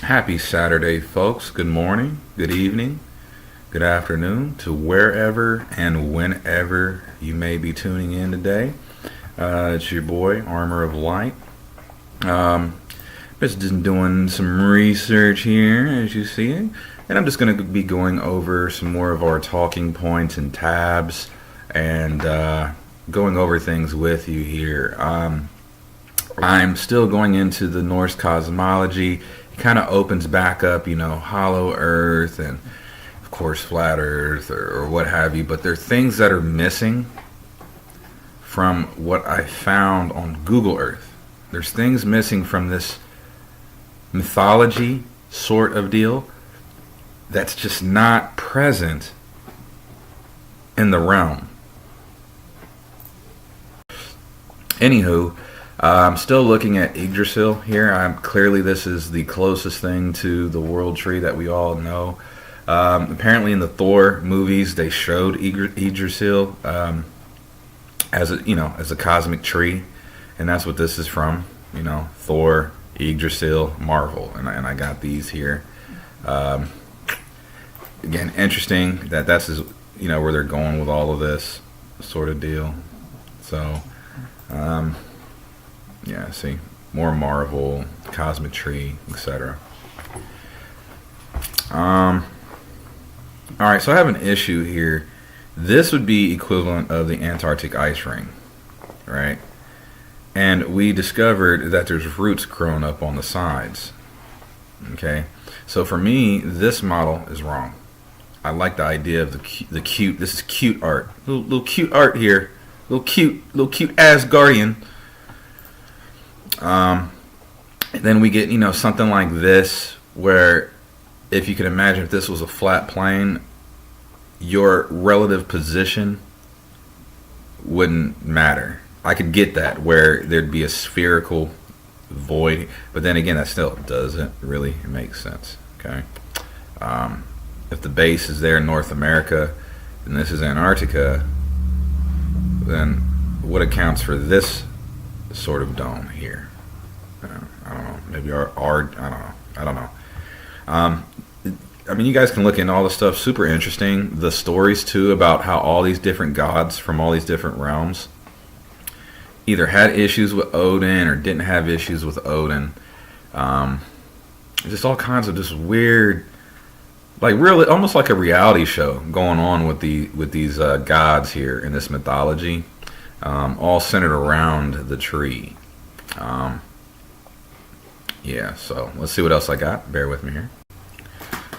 Happy Saturday, folks. Good morning, good evening, good afternoon to wherever and whenever you may be tuning in today. It's your boy, Armor of Light. Just doing some research here, as you see it. And I'm just going to be going over some more of our talking points and tabs and going over things with you here. I'm still going into the Norse cosmology. It kind of opens back up, hollow earth and, of course, flat earth or what have you. But there are things that are missing from what I found on Google Earth. There's things missing from this mythology sort of deal that's just not present in the realm. Anywho, I'm still looking at Yggdrasil here. Clearly this is the closest thing to the world tree that we all know. Apparently in the Thor movies they showed Yggdrasil as a cosmic tree, and that's what this is from. Thor, Yggdrasil, Marvel, and I got these here. Again, interesting that that's where they're going with all of this sort of deal. So. Yeah, see, more Marvel, Cosmic Tree, etc. Alright, so I have an issue here. This would be equivalent of the Antarctic ice ring, right? And we discovered that there's roots growing up on the sides. Okay, so for me, this model is wrong. I like the idea of the cute. This is cute art, little cute art here, little cute Asgardian. Then we get something like this, where if you can imagine if this was a flat plane, your relative position wouldn't matter. I could get that, where there'd be a spherical void, but then again that still doesn't really make sense. Okay, if the base is there in North America and this is Antarctica, then what accounts for this sort of dome here? I don't know. Maybe I don't know. You guys can look into all this stuff. Super interesting. The stories too about how all these different gods from all these different realms either had issues with Odin or didn't have issues with Odin. Just all kinds of just weird, like really almost like a reality show going on with these gods here in this mythology. All centered around the tree. Yeah, so let's see what else I got. Bear with me here.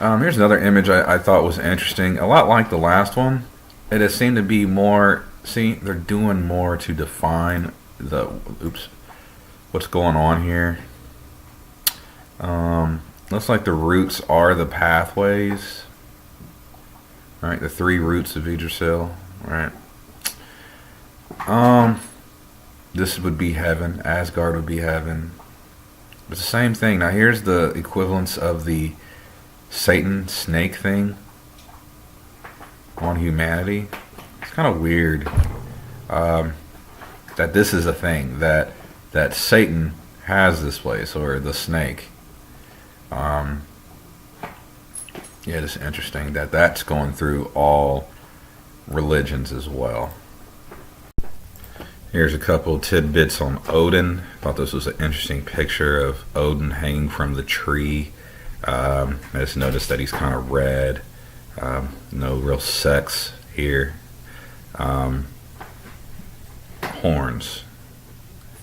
Here's another image I thought was interesting. A lot like the last one. It has seemed to be more... See, they're doing more to define the... Oops. What's going on here. Looks like the roots are the pathways. Alright, the 3 roots of Yggdrasil. Alright. This would be heaven. Asgard would be heaven. But the same thing. Now here's the equivalence of the Satan snake thing on humanity. It's kind of weird that this is a thing that Satan has this place, or the snake. Yeah, it's interesting that that's going through all religions as well. Here's a couple tidbits on Odin. Thought this was an interesting picture of Odin hanging from the tree. I just noticed that he's kind of red. No real sex here. Horns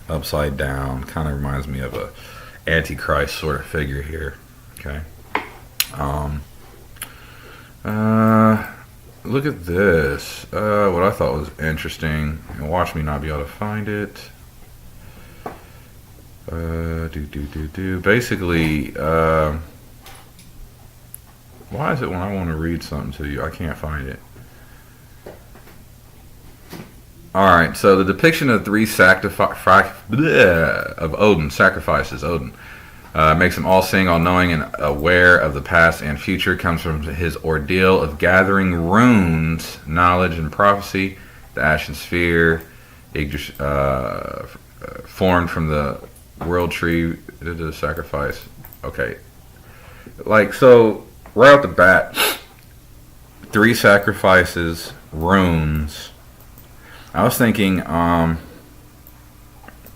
upside down. Kind of reminds me of a Antichrist sort of figure here. Okay. Look at this. What I thought was interesting. And watch me not be able to find it. Basically, why is it when I want to read something to you, I can't find it? Alright, so the depiction of 3 of Odin, sacrifices Odin. Makes him all-seeing, all-knowing, and aware of the past and future. Comes from his ordeal of gathering runes, knowledge, and prophecy. The Ashen Sphere, formed from the world tree. Did the sacrifice. Okay. Like, so, right off the bat, 3 sacrifices, runes. I was thinking,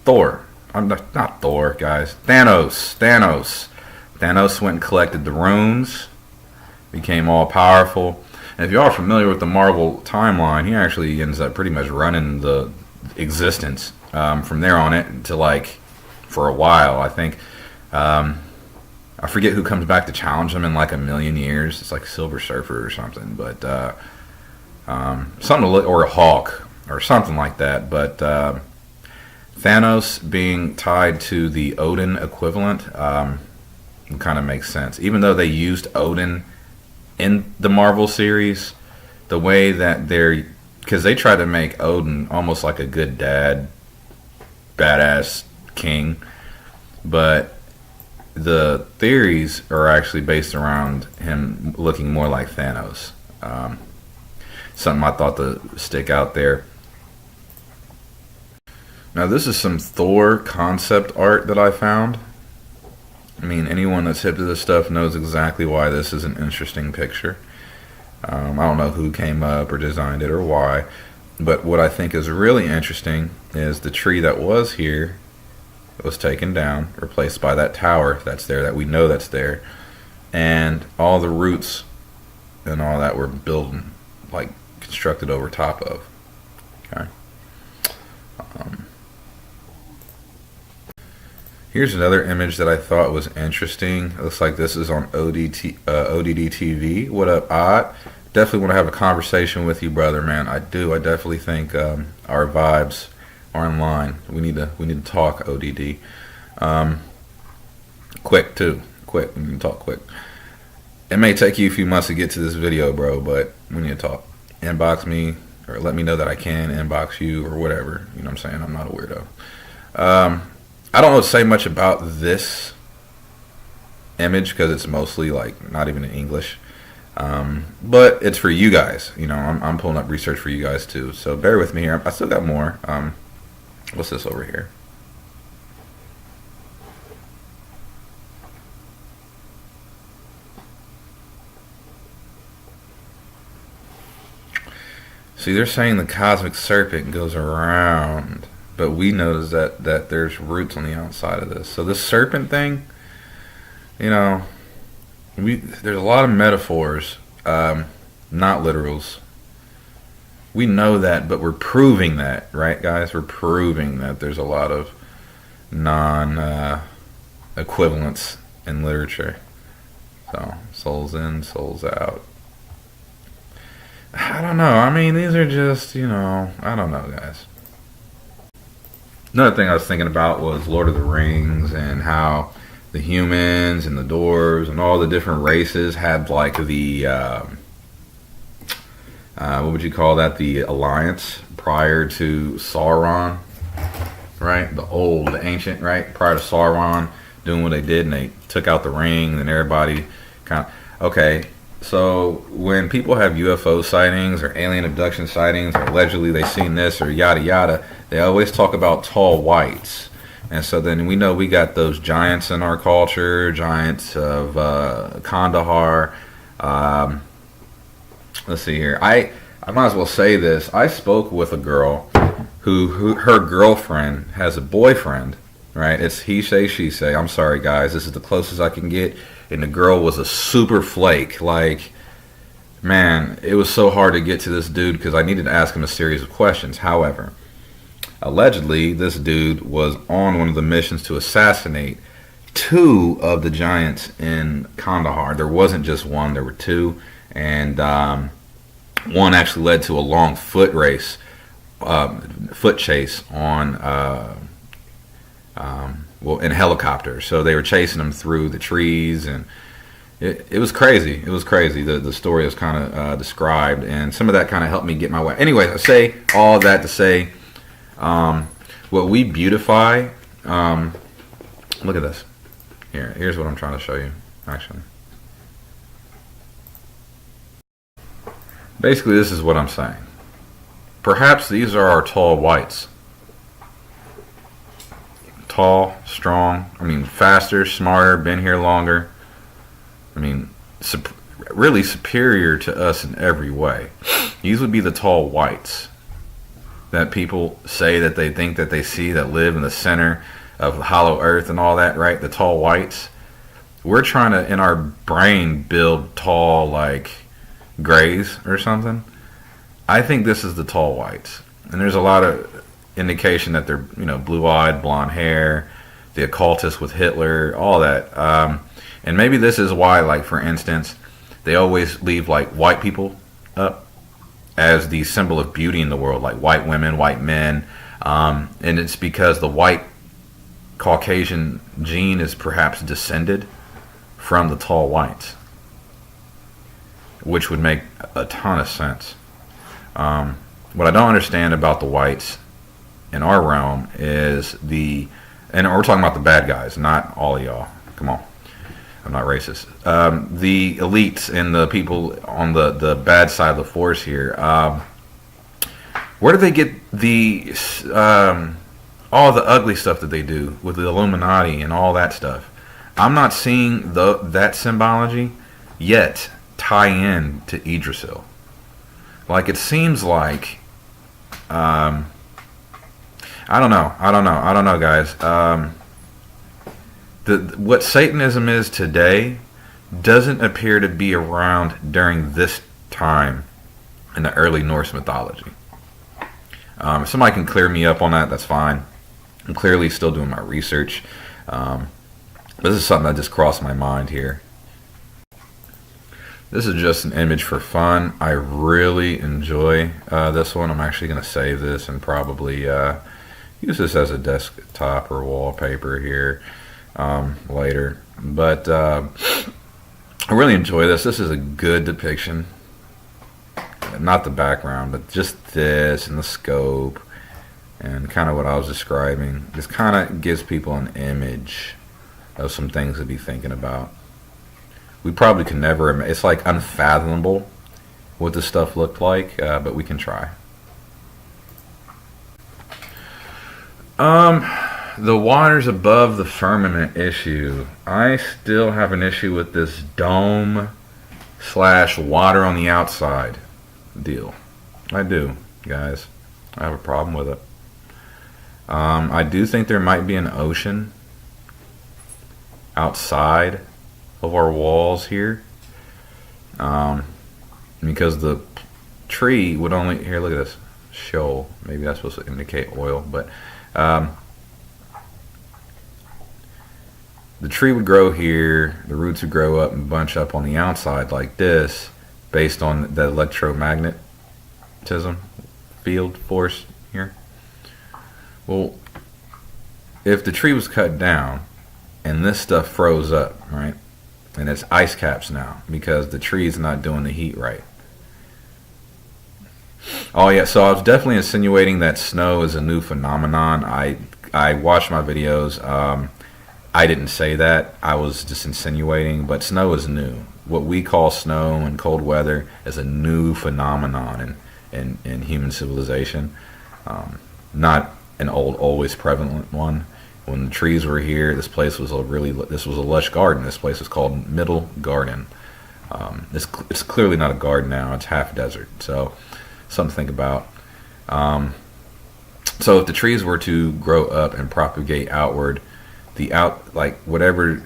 Thor. I'm not Thor, guys. Thanos went and collected the runes, became all powerful. And if you are familiar with the Marvel timeline, he actually ends up pretty much running the existence from there on it to like for a while. I think I forget who comes back to challenge him in like a million years. It's like Silver Surfer or something, but something to look, or a Hawk or something like that. But Thanos being tied to the Odin equivalent kind of makes sense. Even though they used Odin in the Marvel series, the way that because they tried to make Odin almost like a good dad, badass king, but the theories are actually based around him looking more like Thanos. Something I thought to stick out there. Now this is some Thor concept art that I found. I mean, anyone that's hip to this stuff knows exactly why this is an interesting picture. I don't know who came up or designed it or why, but what I think is really interesting is the tree that was here was taken down, replaced by that tower that's there, that we know that's there, and all the roots and all that were built, like constructed over top of. Okay. Here's another image that I thought was interesting. It looks like this is on ODD TV. What up, Odd? Definitely want to have a conversation with you, brother, man. I do. I definitely think our vibes are in line. We need to talk, ODD. Quick too. Quick. We need to talk quick. It may take you a few months to get to this video, bro, but we need to talk. Inbox me or let me know that I can inbox you or whatever. You know what I'm saying? I'm not a weirdo. I don't know to say much about this image because it's mostly like not even in English, but it's for you guys. You know, I'm pulling up research for you guys too, so bear with me here. I still got more. What's this over here? See, they're saying the cosmic serpent goes around, but we notice that there's roots on the outside of this. So this serpent thing, you know, there's a lot of metaphors, not literals. We know that, but we're proving that, right, guys? We're proving that there's a lot of non-equivalence in literature. So, souls in, souls out. I don't know. I mean, these are just, you know, I don't know, guys. Another thing I was thinking about was Lord of the Rings and how the humans and the dwarves and all the different races had like the what would you call that? The alliance prior to Sauron, right? The ancient, right? Prior to Sauron doing what they did, and they took out the ring, and everybody kind of okay. So when people have UFO sightings or alien abduction sightings, or allegedly they seen this or yada yada, they always talk about tall whites. And so then we know we got those giants in our culture, giants of Kandahar. Let's see here. I might as well say this. I spoke with a girl who her girlfriend has a boyfriend, right? It's he say, she say. I'm sorry, guys. This is the closest I can get. And the girl was a super flake. Like, man, it was so hard to get to this dude because I needed to ask him a series of questions. However, allegedly, this dude was on one of the missions to assassinate 2 of the giants in Kandahar. There wasn't just one, there were 2. And one actually led to a long foot chase on, in helicopters. So they were chasing them through the trees, and it was crazy. It was crazy. The story was kind of described, and some of that kind of helped me get my way. Anyway, I say all that to say, what we beautify, look at this. Here's what I'm trying to show you, actually. Basically, this is what I'm saying. Perhaps these are our tall whites. Tall, strong, I mean faster, smarter, been here longer. I mean, really superior to us in every way. These would be the tall whites that people say that they think that they see, that live in the center of hollow earth and all that, right? The tall whites. We're trying to, in our brain, build tall, like, grays or something. I think this is the tall whites. And there's a lot of indication that they're, blue-eyed, blonde hair, the occultists with Hitler, all that. And maybe this is why, like, for instance, they always leave, like, white people up as the symbol of beauty in the world, like white women, white men. And it's because the white Caucasian gene is perhaps descended from the tall whites, which would make a ton of sense. What I don't understand about the whites in our realm is and we're talking about the bad guys, not all of y'all. Come on. I'm not racist. The elites and the people on the bad side of the force here, where do they get all the ugly stuff that they do with the Illuminati and all that stuff? I'm not seeing that symbology yet tie in to Yggdrasil. Like, it seems like, I don't know, guys. What Satanism is today doesn't appear to be around during this time in the early Norse mythology. If somebody can clear me up on that, that's fine. I'm clearly still doing my research. This is something that just crossed my mind here. This is just an image for fun. I really enjoy this one. I'm actually going to save this and probably use this as a desktop or wallpaper here later. But I really enjoy this. This is a good depiction. Not the background, but just this and the scope and kind of what I was describing. This kind of gives people an image of some things to be thinking about. We probably can never, it's like unfathomable what this stuff looked like, but we can try. The waters above the firmament issue. I still have an issue with this dome / water on the outside deal. I do, guys. I have a problem with it. I do think there might be an ocean outside of our walls here, because the tree would only, here, look at this shoal, maybe that's supposed to indicate oil, but the tree would grow here, the roots would grow up and bunch up on the outside like this, based on the electromagnetism field force here. Well, if the tree was cut down and this stuff froze up, right, and it's ice caps now because the tree's not doing the heat right. Oh yeah, so I was definitely insinuating that snow is a new phenomenon. I watched my videos. I didn't say that. I was just insinuating, but snow is new. What we call snow and cold weather is a new phenomenon in human civilization, not an old, always prevalent one. When the trees were here, this place was this was a lush garden. This place was called Middle Garden. It's clearly not a garden now. It's half desert. So something to think about. So if the trees were to grow up and propagate outward, whatever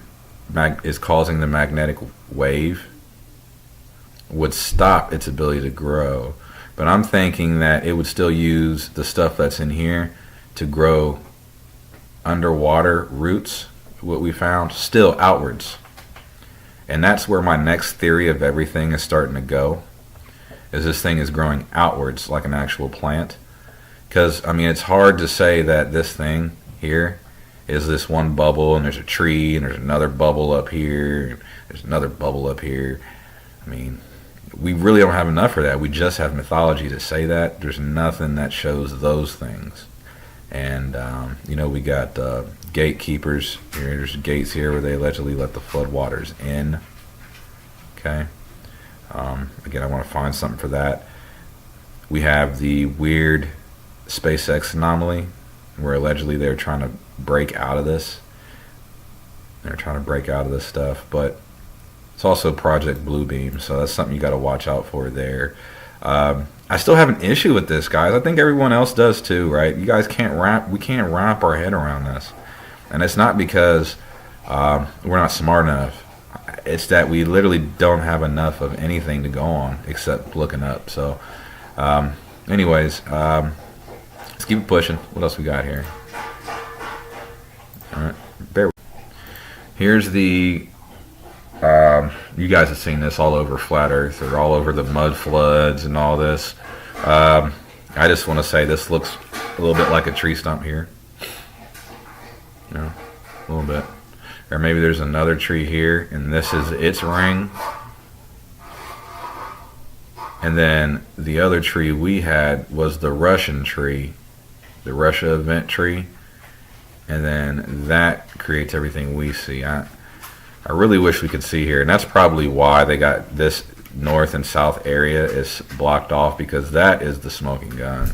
is causing the magnetic wave would stop its ability to grow. But I'm thinking that it would still use the stuff that's in here to grow underwater roots, what we found, still outwards. And that's where my next theory of everything is starting to go, is this thing is growing outwards like an actual plant. Because, I mean, it's hard to say that this thing here is this one bubble and there's a tree and there's another bubble up here and there's another bubble up here. I mean, we really don't have enough for that. We just have mythology to say that. There's nothing that shows those things. And, we got gatekeepers here. There's gates here where they allegedly let the floodwaters in. Okay. Again, I want to find something for that. We have the weird SpaceX anomaly where allegedly they're trying to break out of this. They're trying to break out of this stuff. But It's also Project Bluebeam, so that's something you got to watch out for there. I still have an issue with this, guys. I think everyone else does too, right? You guys we can't wrap our head around this. And it's not because we're not smart enough. It's that we literally don't have enough of anything to go on except looking up. So, anyways, let's keep it pushing. What else we got here? All right, here's the. You guys have seen this all over Flat Earth or all over the mud floods and all this. I just want to say this looks a little bit like a tree stump here. You know, a little bit. Or maybe there's another tree here, and this is its ring. And then the other tree we had was the Russian tree, the Russia event tree. And then that creates everything we see. I really wish we could see here, and that's probably why they got this north and south area is blocked off, because that is the smoking gun.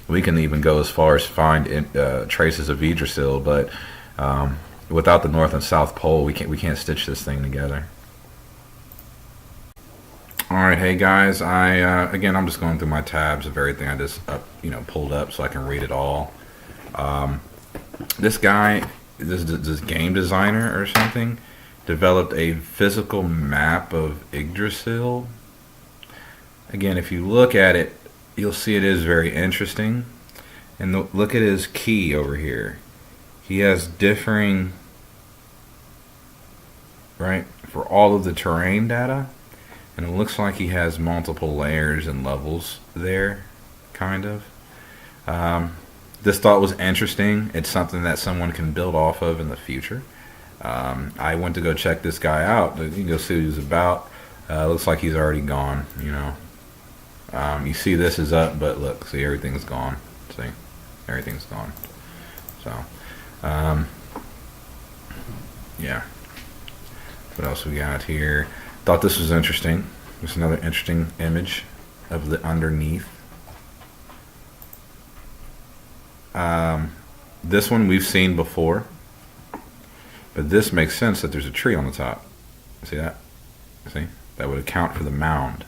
We can even go as far as find traces of Yggdrasil, but without the north and south pole, we can't stitch this thing together. All right, hey guys, again, I'm just going through my tabs of everything I just pulled up so I can read it all. This guy, this game designer or something, developed a physical map of Yggdrasil. Again, if you look at it, you'll see it is very interesting. And look at his key over here. He has differing, right, for all of the terrain data. And it looks like he has multiple layers and levels there, kind of. This thought was interesting. It's something that someone can build off of in the future. I went to go check this guy out. You can go see what he's about. Looks like he's already gone, you know. You see this is up, but look, see, everything's gone. See, everything's gone. So, yeah. What else we got here? Thought this was interesting. Just another interesting image of the underneath. This one we've seen before. But this makes sense that there's a tree on the top. See that? See? That would account for the mound.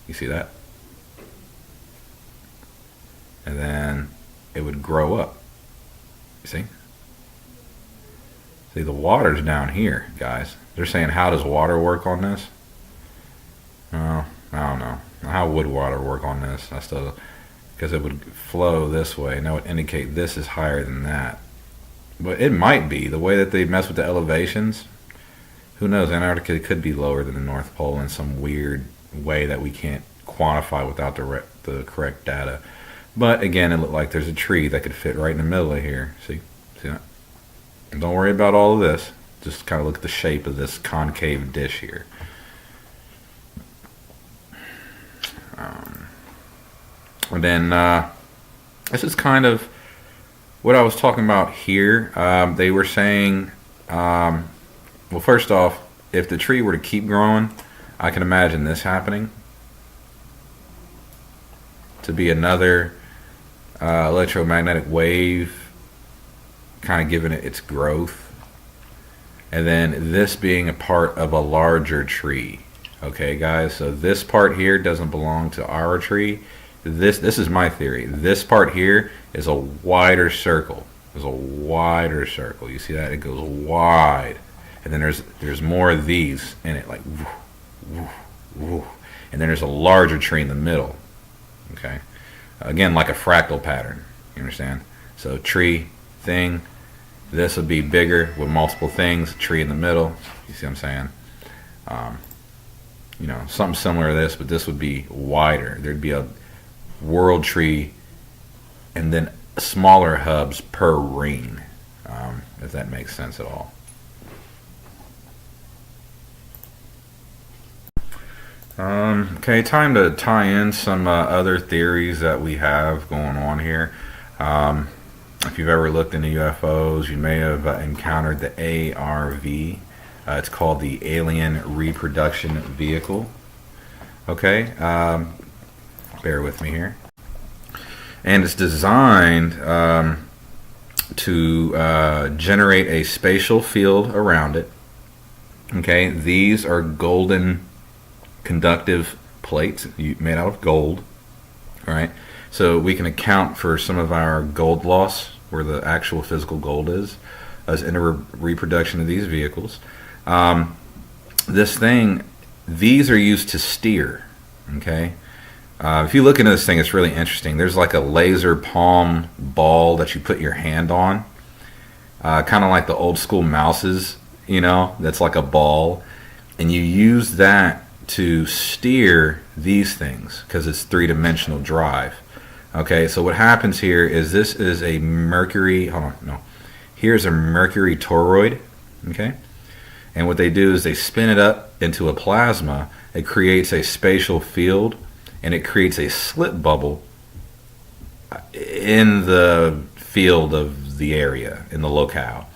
You see that? And then it would grow up. You see? See, the water's down here, guys. They're saying, how does water work on this? Well, I don't know. How would water work on this? Because it would flow this way, and that would indicate this is higher than that. But it might be. The way that they mess with the elevations, who knows? Antarctica could be lower than the North Pole in some weird way that we can't quantify without the correct data. But again, it looked like there's a tree that could fit right in the middle of here. See that? And don't worry about all of this. Just kind of look at the shape of this concave dish here. And then this is kind of what I was talking about here. They were saying, well, first off, if the tree were to keep growing, I can imagine this happening. To be another electromagnetic wave, kind of giving it its growth. And then this being a part of a larger tree. Okay, guys, so this part here doesn't belong to our tree. This is my theory. This part here is a wider circle. There's a wider circle. You see that? It goes wide. And then there's more of these in it, like woof, woof, woof. And then there's a larger tree in the middle. Okay? Again, like a fractal pattern. You understand? So tree, thing. This would be bigger with multiple things. Tree in the middle. You see what I'm saying? Something similar to this, but this would be wider. There'd be a world tree and then smaller hubs per ring, if that makes sense at all. Okay, time to tie in some other theories that we have going on here. If you've ever looked into UFOs, you may have encountered the ARV. It's called the Alien Reproduction Vehicle. Okay, bear with me here. And it's designed to generate a spatial field around it. Okay, these are golden conductive plates made out of gold. All right, so we can account for some of our gold loss where the actual physical gold is as in a reproduction of these vehicles. This thing, these are used to steer. Okay, if you look into this thing, it's really interesting. There's like a laser palm ball that you put your hand on, kind of like the old school mouses, that's like a ball, and you use that to steer these things because it's three-dimensional drive. Okay, so what happens here is this is a mercury, hold on, no, here's a mercury toroid, okay, and what they do is they spin it up into a plasma. It creates a spatial field, and it creates a slit bubble in the field of the area, in the locale.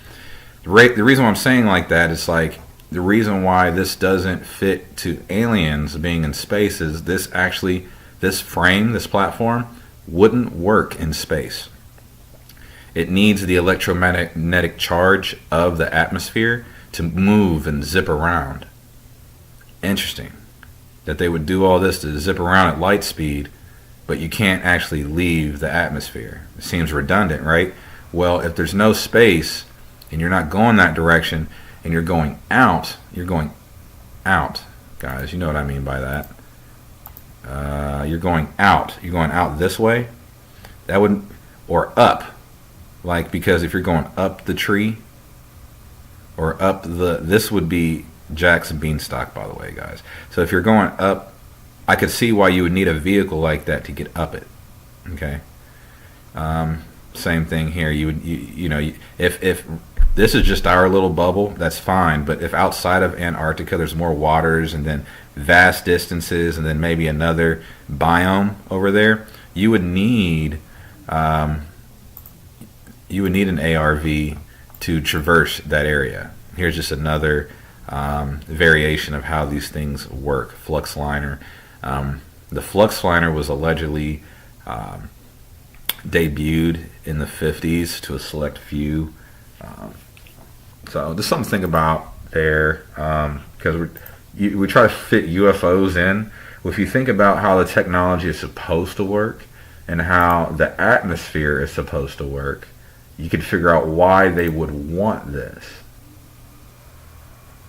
The reason why I'm saying like that is like the reason why this doesn't fit to aliens being in space is this frame, this platform, wouldn't work in space. It needs the electromagnetic charge of the atmosphere to move and zip around. Interesting that they would do all this to zip around at light speed, but you can't actually leave the atmosphere. It seems redundant, right? Well, if there's no space and you're not going that direction and you're going out, guys, you know what I mean by that. You're going out this way. That would, or up, like, because if you're going up the tree or up this would be Jack's Beanstalk, by the way, guys. So if you're going up, I could see why you would need a vehicle like that to get up it. Okay. Same thing here. If this is just our little bubble, that's fine. But if outside of Antarctica there's more waters and then vast distances and then maybe another biome over there, you would need an ARV to traverse that area. Here's just another variation of how these things work. Flux liner. The flux liner was allegedly debuted in the 50s to a select few. So just something to think about there, because we try to fit UFOs in. If you think about how the technology is supposed to work and how the atmosphere is supposed to work, you could figure out why they would want this.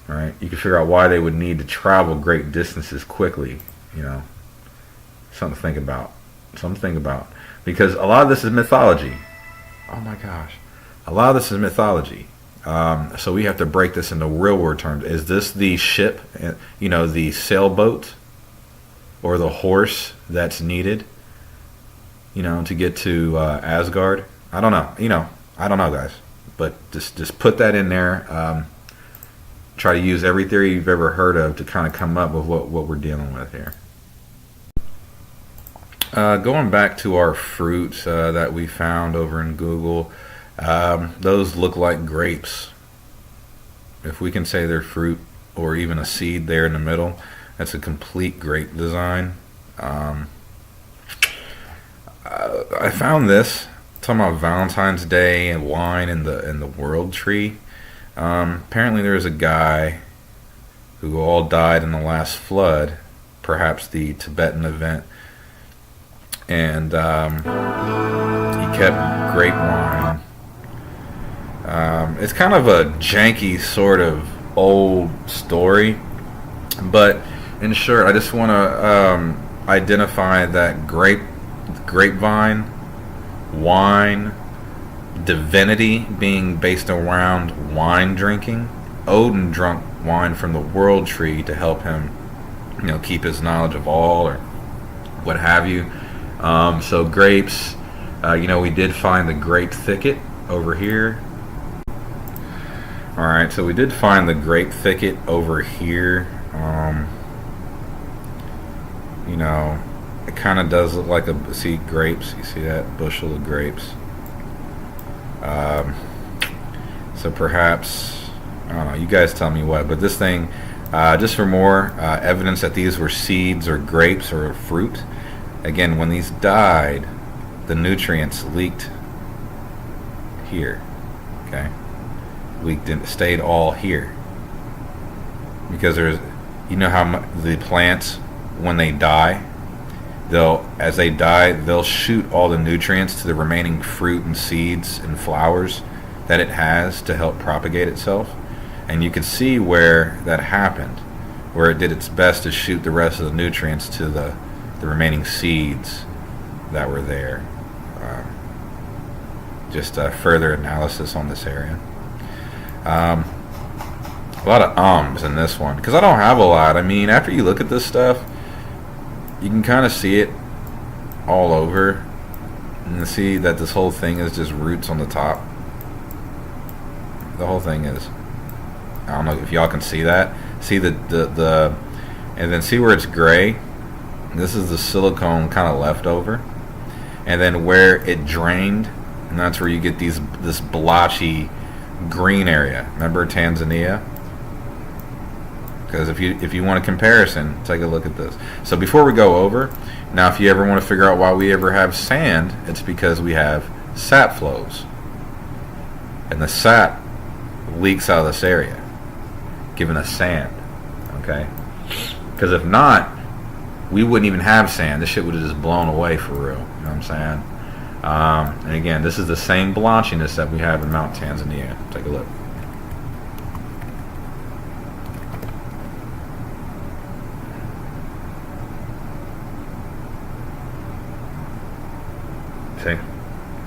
Right? You could figure out why they would need to travel great distances quickly. Something to think about. Because a lot of this is mythology. Oh my gosh. A lot of this is mythology. So we have to break this into real world terms. Is this the ship, the sailboat, or the horse that's needed, to get to Asgard? I don't know. I don't know, guys. But just put that in there. Try to use every theory you've ever heard of to kind of come up with what we're dealing with here. Going back to our fruits that we found over in Google, those look like grapes. If we can say they're fruit or even a seed there in the middle, that's a complete grape design. I found this talking about Valentine's Day and wine and the world tree. Apparently there was a guy who all died in the last flood, perhaps the Tibetan event, and he kept grape wine. It's kind of a janky sort of old story, but in short, I just want to identify that grapevine, wine, divinity being based around wine drinking. Odin drank wine from the world tree to help him, keep his knowledge of all or what have you. So grapes, we did find the grape thicket over here. Alright, so we did find the grape thicket over here. It kind of does look like grapes. You see that bushel of grapes? So perhaps, I don't know, you guys tell me what, but this thing, just for more evidence that these were seeds or grapes or fruit. Again, when these died, the nutrients leaked here. Okay, stayed all here. because there's, you know how the plants, when they die, as they die, they'll shoot all the nutrients to the remaining fruit and seeds and flowers that it has to help propagate itself. And you can see where that happened, where it did its best to shoot the rest of the nutrients to the remaining seeds that were there. Just further analysis on this area. A lot of ums in this one, because I don't have a lot. I mean, after you look at this stuff, you can kind of see it all over, and see that this whole thing is just roots on the top. The whole thing is. I don't know if y'all can see that. See the and then see where it's gray. This is the silicone kind of leftover, and then where it drained, and that's where you get this blotchy green area. Remember Tanzania? Because if you want a comparison, take a look at this. So before we go over, now if you ever want to figure out why we ever have sand, it's because we have sap flows. And the sap leaks out of this area, giving us sand. Okay? Because if not, we wouldn't even have sand. This shit would have just blown away for real. You know what I'm saying? And again, this is the same blotchiness that we have in Mount Tanzania. Take a look. See?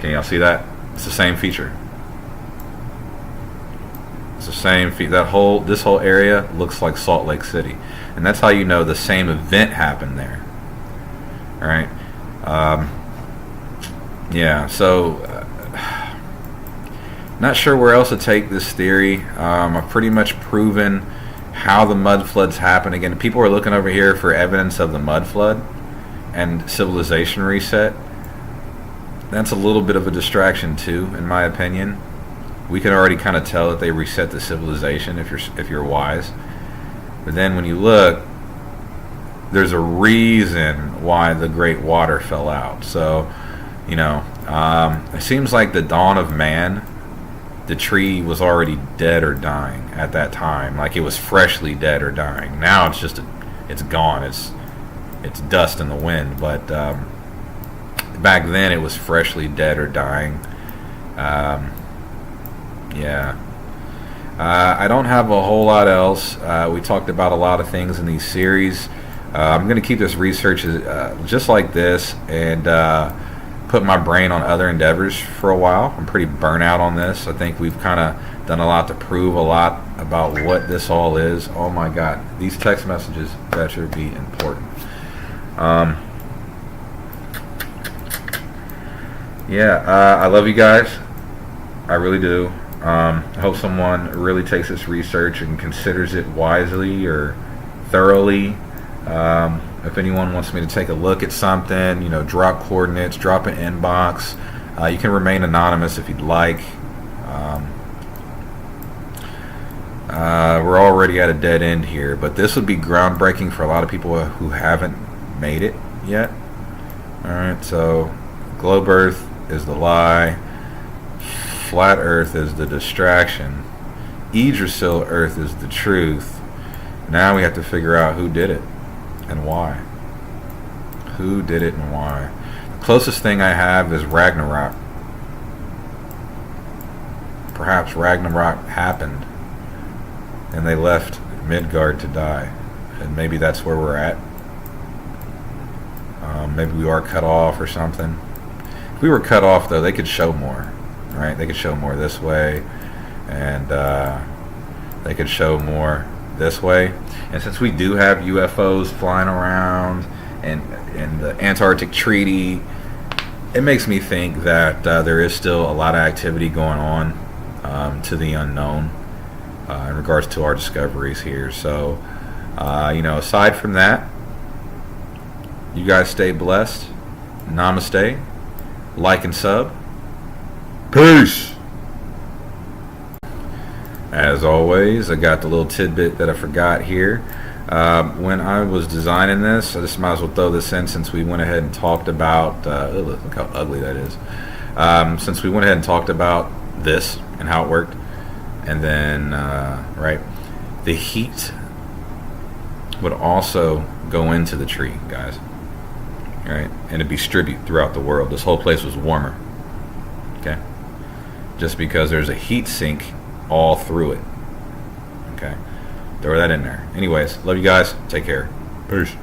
Can y'all see that? It's the same feature. It's the same this whole area looks like Salt Lake City, and that's how you know the same event happened there. All right. Yeah. So, not sure where else to take this theory. I've pretty much proven how the mud floods happen. Again, people are looking over here for evidence of the mud flood and civilization reset. That's a little bit of a distraction too, in my opinion. We can already kind of tell that they reset the civilization if you're wise. But then when you look, there's a reason why the Great Water fell out. So, you know, it seems like the dawn of man, the tree was already dead or dying at that time. Like it was freshly dead or dying. Now it's just it's gone. It's dust in the wind. But back then it was freshly dead or dying. Yeah. I don't have a whole lot else. We talked about a lot of things in these series. I'm going to keep this research just like this and put my brain on other endeavors for a while. I'm pretty burnt out on this. I think we've kind of done a lot to prove a lot about what this all is. Oh my God. These text messages better be important. Yeah, I love you guys. I really do. I hope someone really takes this research and considers it wisely or thoroughly. If anyone wants me to take a look at something, you know, drop coordinates, drop an inbox. You can remain anonymous if you'd like. We're already at a dead end here, but this would be groundbreaking for a lot of people who haven't made it yet. Alright, so globe Earth is the lie. Flat Earth is the distraction. Yggdrasil Earth is the truth. Now we have to figure out who did it and why. Who did it and why. The closest thing I have is Ragnarok. Perhaps Ragnarok happened and they left Midgard to die. And maybe that's where we're at. Maybe we are cut off or something. If we were cut off, though, they could show more. Right? They could show more this way, and they could show more this way. And since we do have UFOs flying around and the Antarctic Treaty, it makes me think that there is still a lot of activity going on to the unknown in regards to our discoveries here. So, you know, aside from that, you guys stay blessed. Namaste. Like and sub. Peace! As always, I got the little tidbit that I forgot here. When I was designing this, I just might as well throw this in since we went ahead and talked about... look how ugly that is. Since we went ahead and talked about this and how it worked. And then, right, the heat would also go into the tree, guys. All right, and it'd distribute throughout the world. This whole place was warmer. Okay, just because there's a heat sink all through it. Okay, throw that in there. Anyways, love you guys. Take care. Peace.